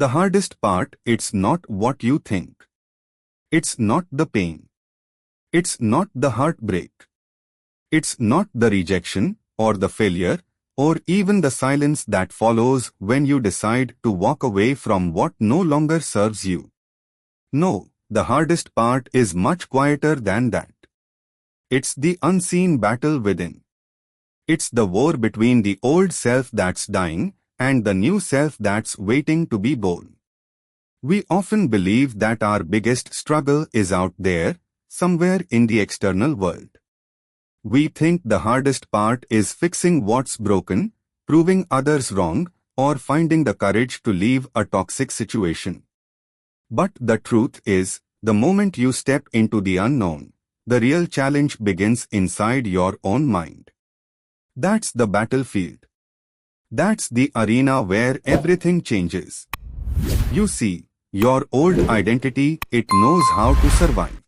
The hardest part, it's not what you think. It's not the pain. It's not the heartbreak. It's not the rejection or the failure or even the silence that follows when you decide to walk away from what no longer serves you. No, the hardest part is much quieter than that. It's the unseen battle within. It's the war between the old self that's dying and the new self that's waiting to be born. We often believe that our biggest struggle is out there, somewhere in the external world. We think the hardest part is fixing what's broken, proving others wrong, or finding the courage to leave a toxic situation. But the truth is, the moment you step into the unknown, the real challenge begins inside your own mind. That's the battlefield. That's the arena where everything changes. You see, your old identity, it knows how to survive.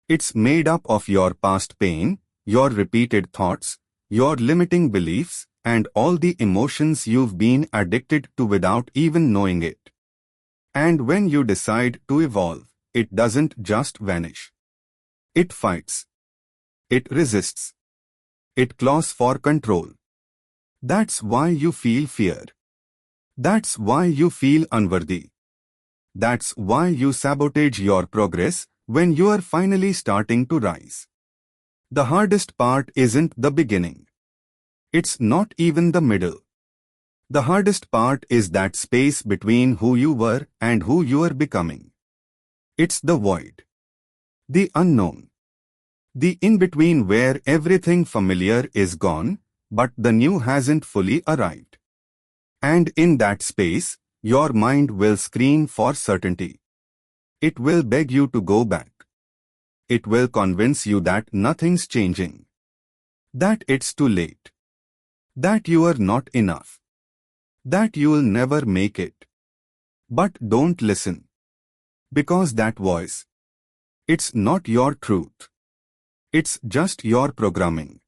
It's made up of your past pain, your repeated thoughts, your limiting beliefs, and all the emotions you've been addicted to without even knowing it. And when you decide to evolve, it doesn't just vanish. It fights. It resists. It claws for control. That's why you feel fear. That's why you feel unworthy. That's why you sabotage your progress when you are finally starting to rise. The hardest part isn't the beginning. It's not even the middle. The hardest part is that space between who you were and who you are becoming. It's the void. The unknown. The in-between where everything familiar is gone, but the new hasn't fully arrived. And in that space, your mind will scream for certainty. It will beg you to go back. It will convince you that nothing's changing. That it's too late. That you are not enough. That you'll never make it. But don't listen. Because that voice, it's not your truth. It's just your programming.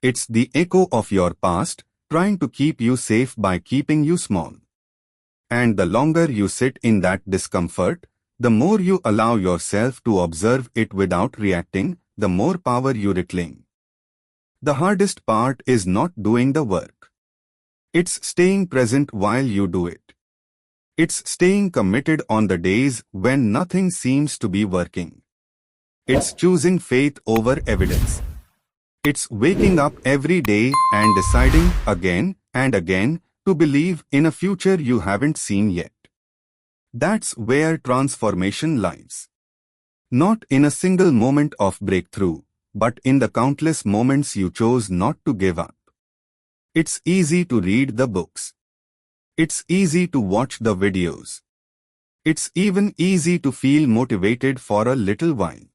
It's the echo of your past, trying to keep you safe by keeping you small. And the longer you sit in that discomfort, the more you allow yourself to observe it without reacting, the more power you reclaim. The hardest part is not doing the work. It's staying present while you do it. It's staying committed on the days when nothing seems to be working. It's choosing faith over evidence. It's waking up every day and deciding again and again to believe in a future you haven't seen yet. That's where transformation lies. Not in a single moment of breakthrough, but in the countless moments you chose not to give up. It's easy to read the books. It's easy to watch the videos. It's even easy to feel motivated for a little while.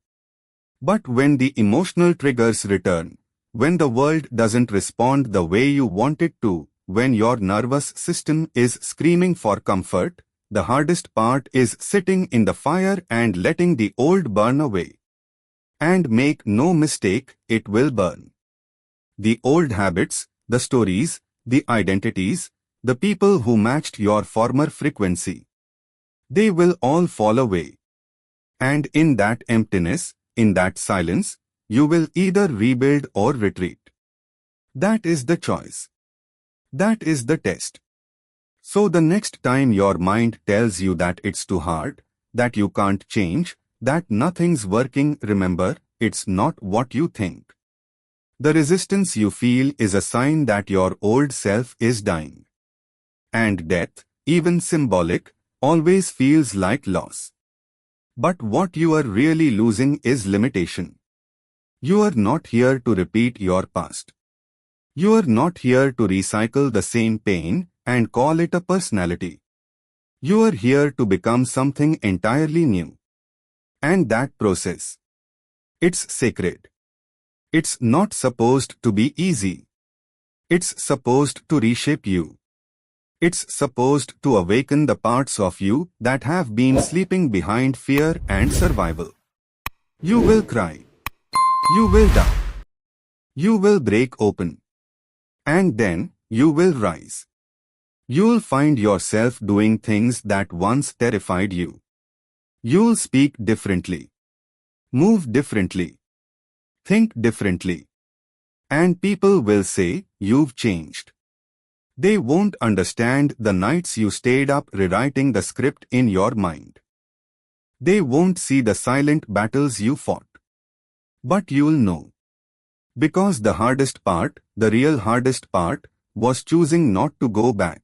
But when the emotional triggers return, when the world doesn't respond the way you want it to, when your nervous system is screaming for comfort, the hardest part is sitting in the fire and letting the old burn away. And make no mistake, it will burn. The old habits, the stories, the identities, the people who matched your former frequency. They will all fall away. And in that emptiness, in that silence, you will either rebuild or retreat. That is the choice. That is the test. So the next time your mind tells you that it's too hard, that you can't change, that nothing's working, remember, it's not what you think. The resistance you feel is a sign that your old self is dying. And death, even symbolic, always feels like loss. But what you are really losing is limitation. You are not here to repeat your past. You are not here to recycle the same pain and call it a personality. You are here to become something entirely new. And that process, it's sacred. It's not supposed to be easy. It's supposed to reshape you. It's supposed to awaken the parts of you that have been sleeping behind fear and survival. You will cry. You will doubt. You will break open. And then, you will rise. You'll find yourself doing things that once terrified you. You'll speak differently, move differently, think differently. And people will say, you've changed. They won't understand the nights you stayed up rewriting the script in your mind. They won't see the silent battles you fought. But you'll know. Because the hardest part, the real hardest part, was choosing not to go back,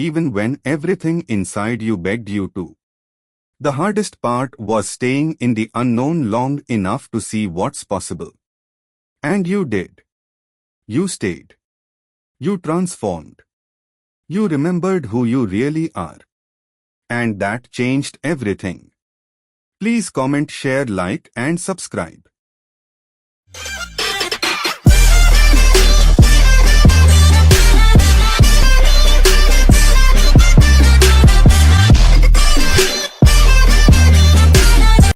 even when everything inside you begged you to. The hardest part was staying in the unknown long enough to see what's possible. And you did. You stayed. You transformed. You remembered who you really are. And that changed everything. Please comment, share, like and subscribe.